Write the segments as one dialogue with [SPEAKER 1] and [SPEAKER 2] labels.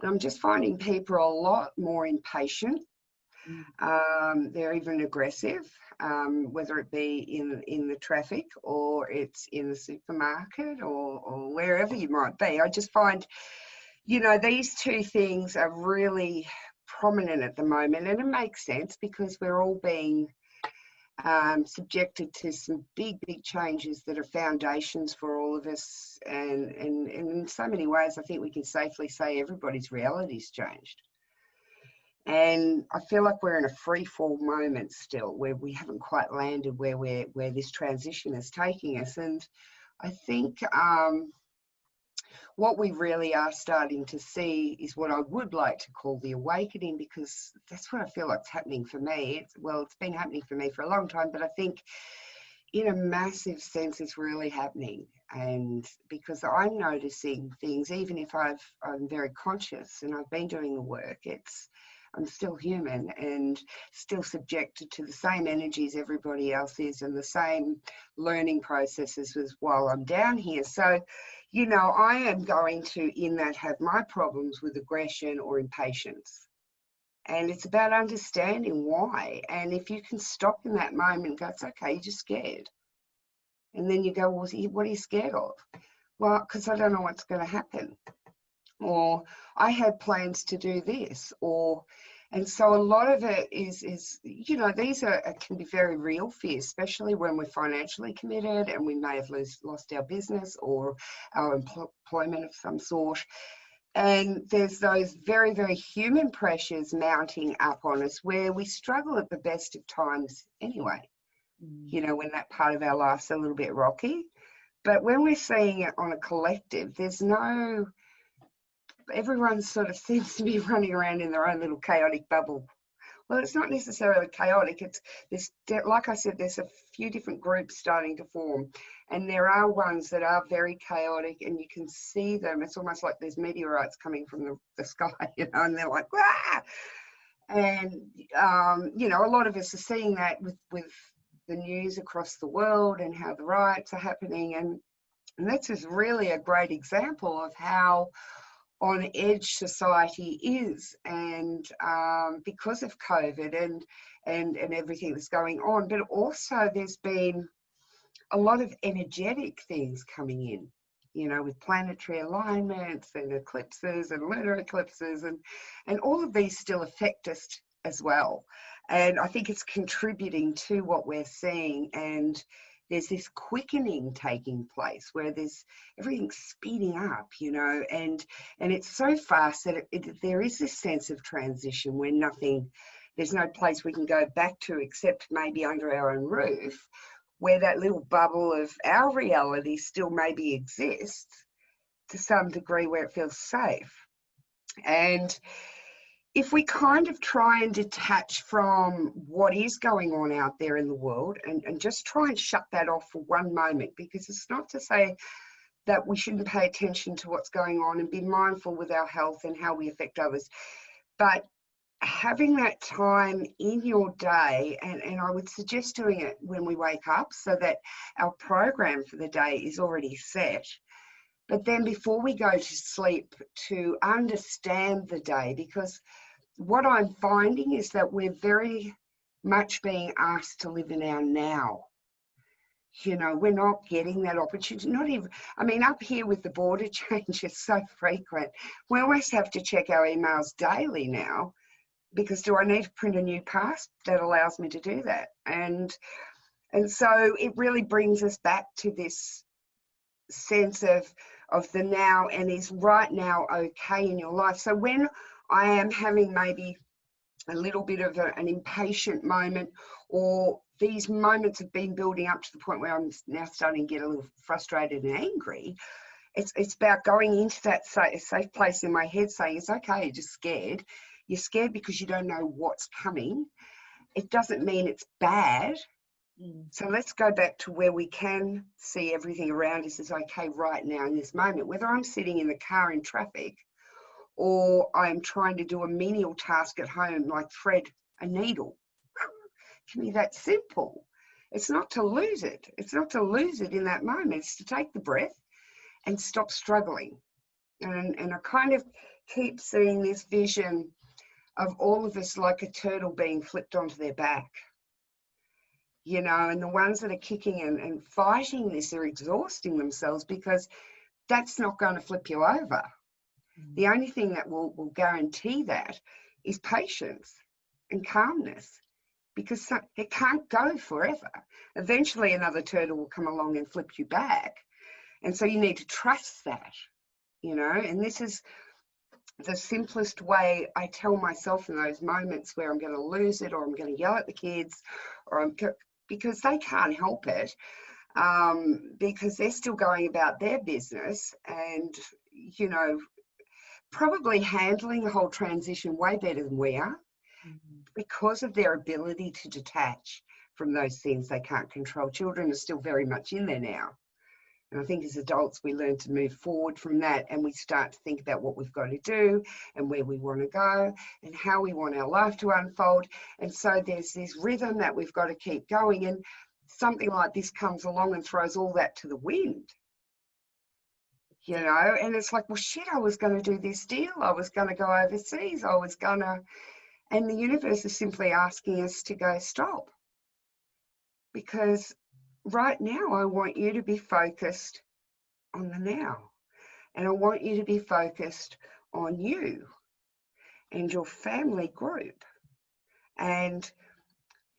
[SPEAKER 1] And I'm just finding people are a lot more impatient. They're even aggressive, whether it be in the traffic or it's in the supermarket or wherever you might be. I just find, you know, these two things are really prominent at the moment, and it makes sense because we're all being subjected to some big changes that are foundations for all of us, and in so many ways I think we can safely say everybody's reality's changed. And I feel like we're in a free fall moment still, where we haven't quite landed where this transition is taking us. And I think what we really are starting to see is what I would like to call the awakening, because that's what I feel like is happening for me. It's been happening for me for a long time, but I think in a massive sense it's really happening. And because I'm noticing things, even if I'm very conscious and I've been doing the work, I'm still human and still subjected to the same energies everybody else is, and the same learning processes as while I'm down here. So, you know, I am going to, in that, have my problems with aggression or impatience. And it's about understanding why. And if you can stop in that moment and go, it's okay, you're just scared. And then you go, well, what are you scared of? Well, because I don't know what's going to happen. Or I had plans to do this, and so a lot of it is, you know, these can be very real fears, especially when we're financially committed and we may have lost our business or our employment of some sort. And there's those very human pressures mounting up on us where we struggle at the best of times anyway, you know, when that part of our life's a little bit rocky. But when we're seeing it on a collective, everyone sort of seems to be running around in their own little chaotic bubble. Well, it's not necessarily chaotic. Like I said, there's a few different groups starting to form, and there are ones that are very chaotic, and you can see them. It's almost like there's meteorites coming from the sky, you know, and they're like, ah! And, you know, a lot of us are seeing that with the news across the world and how the riots are happening. And this is really a great example of how on edge society is, and because of COVID and everything that's going on. But also there's been a lot of energetic things coming in, you know, with planetary alignments and eclipses and lunar eclipses, and all of these still affect us as well. And I think it's contributing to what we're seeing. And there's this quickening taking place where there's everything's speeding up, you know, and it's so fast that there is this sense of transition where there's no place we can go back to except maybe under our own roof, where that little bubble of our reality still maybe exists to some degree, where it feels safe. And if we kind of try and detach from what is going on out there in the world and just try and shut that off for one moment, because it's not to say that we shouldn't pay attention to what's going on and be mindful with our health and how we affect others, but having that time in your day, and I would suggest doing it when we wake up so that our program for the day is already set. But then before we go to sleep, to understand the day, because what I'm finding is that we're very much being asked to live in our now. You know, we're not getting that opportunity, not even, I mean, up here with the border change is so frequent. We almost have to check our emails daily now, because do I need to print a new pass that allows me to do that? And so it really brings us back to this sense of the now, and is right now okay in your life. So when I am having maybe a little bit of an impatient moment, or these moments have been building up to the point where I'm now starting to get a little frustrated and angry, it's about going into that safe place in my head saying, it's okay, you're just scared. You're scared because you don't know what's coming. It doesn't mean it's bad. So let's go back to where we can see everything around us is okay right now in this moment, whether I'm sitting in the car in traffic or I'm trying to do a menial task at home like thread a needle. It can be that simple. It's not to lose it. It's not to lose it in that moment. It's to take the breath and stop struggling. And I kind of keep seeing this vision of all of us like a turtle being flipped onto their back, you know, and the ones that are kicking and fighting this are exhausting themselves, because that's not going to flip you over. The only thing that will guarantee that is patience and calmness, because it can't go forever. Eventually another turtle will come along and flip you back. And so you need to trust that, you know, and this is the simplest way I tell myself in those moments where I'm going to lose it, or I'm going to yell at the kids, or because they can't help it, because they're still going about their business and, you know, probably handling the whole transition way better than we are, because of their ability to detach from those things they can't control. Children are still very much in there now. And I think as adults, we learn to move forward from that, and we start to think about what we've got to do and where we want to go and how we want our life to unfold. And so there's this rhythm that we've got to keep going. And something like this comes along and throws all that to the wind, you know, and it's like, well, shit, I was going to do this deal. I was going to go overseas. I was going to, and the universe is simply asking us to go, stop. Because right now, I want you to be focused on the now. And I want you to be focused on you and your family group. And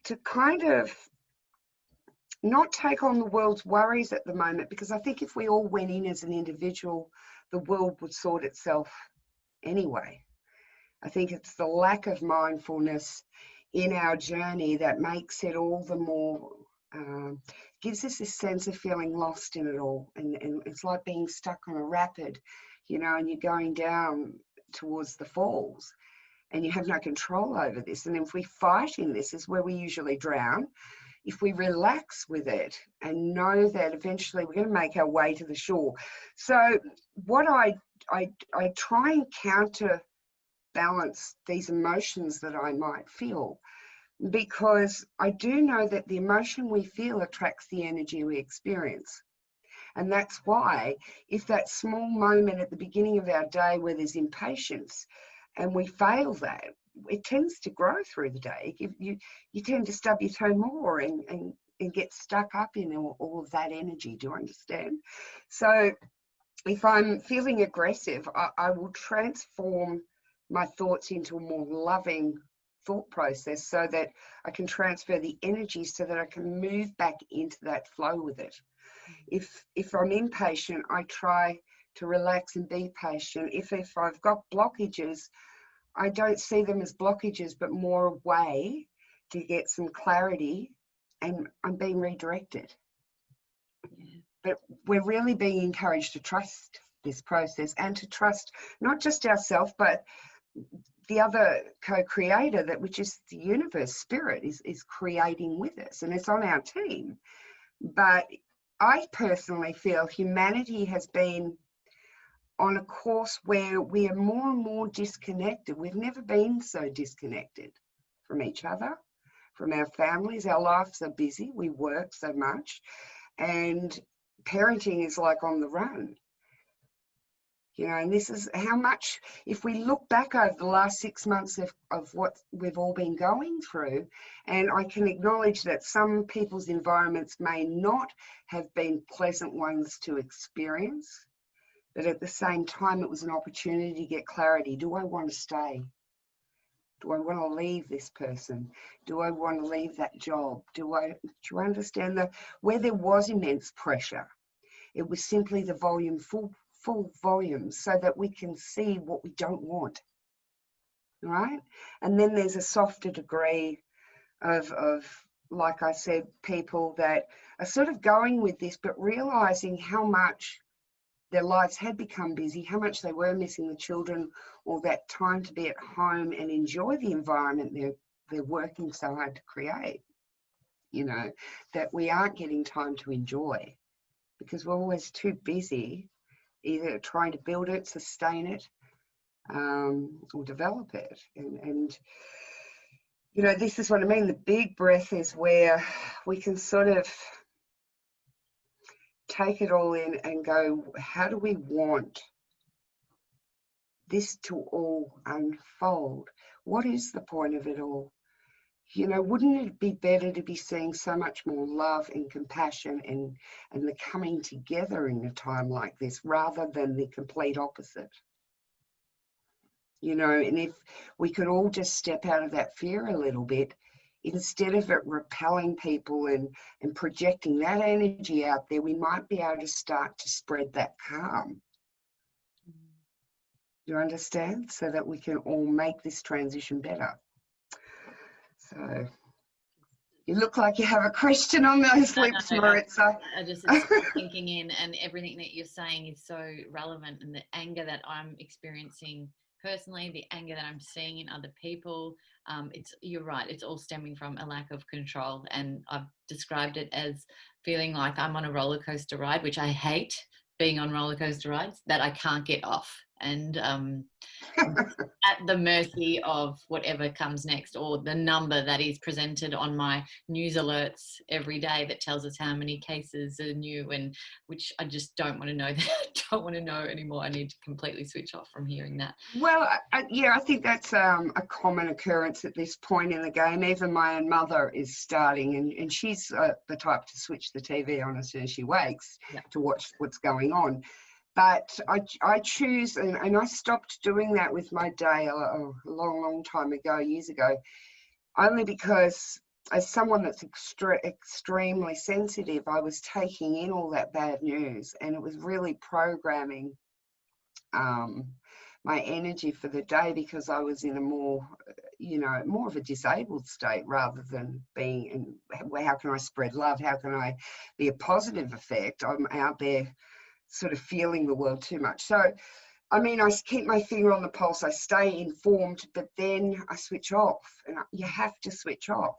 [SPEAKER 1] to kind of not take on the world's worries at the moment, because I think if we all went in as an individual, the world would sort itself anyway. I think it's the lack of mindfulness in our journey that makes it all the more, gives us this sense of feeling lost in it all. And it's like being stuck on a rapid, you know, and you're going down towards the falls and you have no control over this. And if we fight in this, is where we usually drown. If we relax with it and know that eventually we're going to make our way to the shore. So what I try and counterbalance these emotions that I might feel, because I do know that the emotion we feel attracts the energy we experience. And that's why if that small moment at the beginning of our day where there's impatience and we fail that, it tends to grow through the day. You tend to stub your toe more and get stuck up in all of that energy. Do you understand? So if I'm feeling aggressive, I will transform my thoughts into a more loving thought process so that I can transfer the energy so that I can move back into that flow with it. If I'm impatient, I try to relax and be patient. If I've got blockages, I don't see them as blockages, but more a way to get some clarity, and I'm being redirected. But we're really being encouraged to trust this process and to trust not just ourselves, but the other co-creator, which is the universe, spirit, is creating with us, and it's on our team. But I personally feel humanity has been on a course where we are more and more disconnected. We've never been so disconnected from each other, from our families. Our lives are busy. We work so much, and parenting is like on the run. You know, and this is how much, if we look back over the last 6 months of what we've all been going through, and I can acknowledge that some people's environments may not have been pleasant ones to experience, but at the same time, it was an opportunity to get clarity. Do I want to stay? Do I want to leave this person? Do I want to leave that job? Do you understand that where there was immense pressure, it was simply the volume, full volume, so that we can see what we don't want, right? And then there's a softer degree of, like I said, people that are sort of going with this, but realizing how much their lives had become busy, how much they were missing the children, or that time to be at home and enjoy the environment they're working so hard to create. You know, that we aren't getting time to enjoy because we're always too busy either trying to build it, sustain it, or develop it. And you know, this is what I mean. The big breath is where we can sort of take it all in and go, how do we want this to all unfold. What is the point of it all? You know, wouldn't it be better to be seeing so much more love and compassion and the coming together in a time like this, rather than the complete opposite? You know, and if we could all just step out of that fear a little bit, instead of it repelling people and projecting that energy out there, we might be able to start to spread that calm. You understand? So that we can all make this transition better. So you look like you have a question on those lips, Maritza.
[SPEAKER 2] It's all thinking in, and everything that you're saying is so relevant, and the anger that I'm experiencing personally, the anger that I'm seeing in other people, you're right, it's all stemming from a lack of control. And I've described it as feeling like I'm on a roller coaster ride, which I hate, being on roller coaster rides that I can't get off, and at the mercy of whatever comes next, or the number that is presented on my news alerts every day that tells us how many cases are new, and which I just don't want to know. That I don't want to know anymore. I need to completely switch off from hearing that.
[SPEAKER 1] Well, I think that's a common occurrence at this point in the game. Even my own mother is starting, and she's the type to switch the TV on as soon as she wakes to watch what's going on. But I choose, and I stopped doing that with my day a long time ago, years ago, only because as someone that's extremely sensitive, I was taking in all that bad news, and it was really programming my energy for the day, because I was in a more of a disabled state, rather than being in, how can I spread love? How can I be a positive effect? I'm out there sort of feeling the world too much. So, I mean, I keep my finger on the pulse, I stay informed, but then I switch off, and you have to switch off.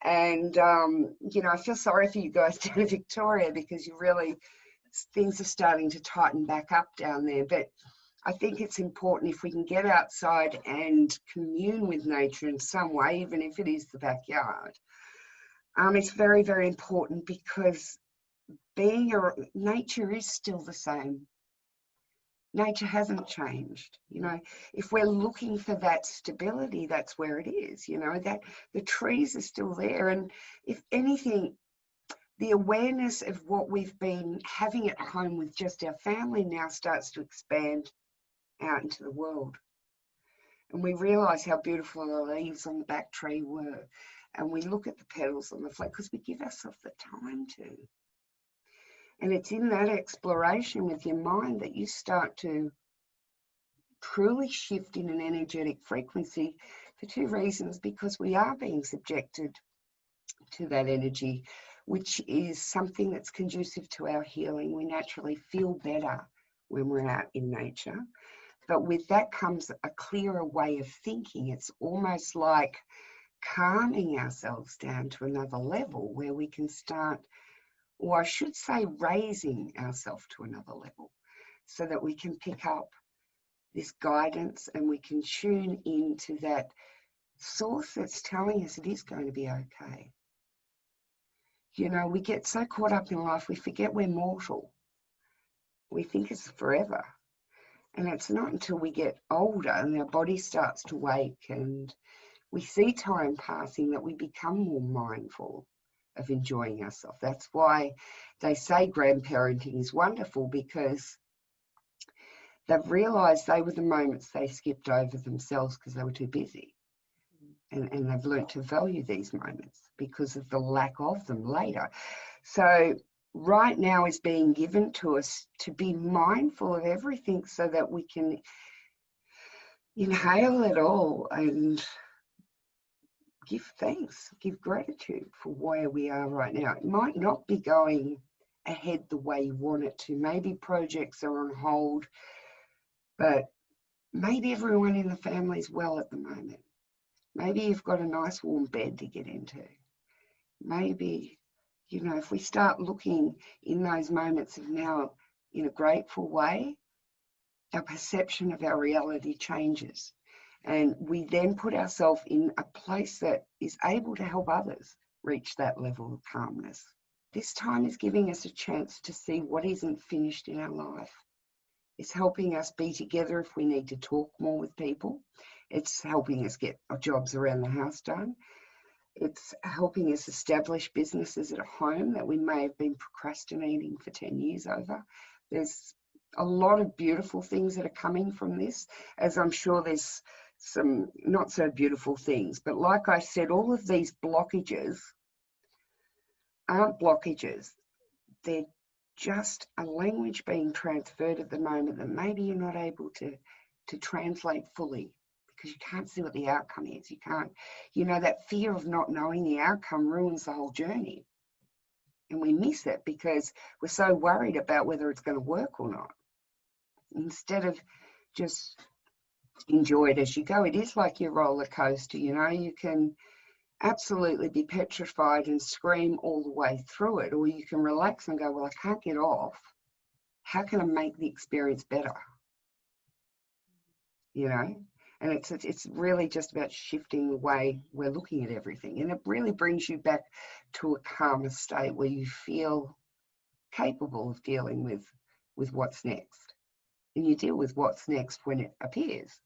[SPEAKER 1] And, I feel sorry for you guys down in Victoria, because things are starting to tighten back up down there. But I think it's important, if we can get outside and commune with nature in some way, even if it is the backyard. It's very, very important, because nature is still the same. Nature hasn't changed. If we're looking for that stability, that's where it is. That the trees are still there, and if anything, the awareness of what we've been having at home with just our family now starts to expand out into the world, and we realize how beautiful the leaves on the back tree were, and we look at the petals on the flower, because we give ourselves the time to. And it's in that exploration with your mind that you start to truly shift in an energetic frequency, for two reasons: because we are being subjected to that energy, which is something that's conducive to our healing. We naturally feel better when we're out in nature. But with that comes a clearer way of thinking. It's almost like calming ourselves down to another level, where we can start, or I should say, raising ourselves to another level, so that we can pick up this guidance, and we can tune into that source that's telling us it is going to be okay. We get so caught up in life, we forget we're mortal. We think it's forever. And it's not until we get older and our body starts to wake and we see time passing that we become more mindful of enjoying ourselves. That's why they say grandparenting is wonderful, because they've realised they were the moments they skipped over themselves because they were too busy. And they've learnt to value these moments because of the lack of them later. So right now is being given to us to be mindful of everything, so that we can inhale it all and give thanks, give gratitude for where we are right now. It might not be going ahead the way you want it to. Maybe projects are on hold, but maybe everyone in the family is well at the moment. Maybe you've got a nice warm bed to get into. Maybe, if we start looking in those moments of now in a grateful way, our perception of our reality changes. And we then put ourselves in a place that is able to help others reach that level of calmness. This time is giving us a chance to see what isn't finished in our life. It's helping us be together if we need to talk more with people. It's helping us get our jobs around the house done. It's helping us establish businesses at home that we may have been procrastinating for 10 years over. There's a lot of beautiful things that are coming from this, as I'm sure there's some not so beautiful things. But like I said, all of these blockages aren't blockages. They're just a language being transferred at the moment that maybe you're not able to translate fully, because you can't see what the outcome is. You can't, that fear of not knowing the outcome ruins the whole journey. And we miss it because we're so worried about whether it's going to work or not. Instead of just enjoy it as you go. It is like your roller coaster, you can absolutely be petrified and scream all the way through it, or you can relax and go, well, I can't get off. How can I make the experience better? And it's really just about shifting the way we're looking at everything. And it really brings you back to a calmer state where you feel capable of dealing with what's next. And you deal with what's next when it appears.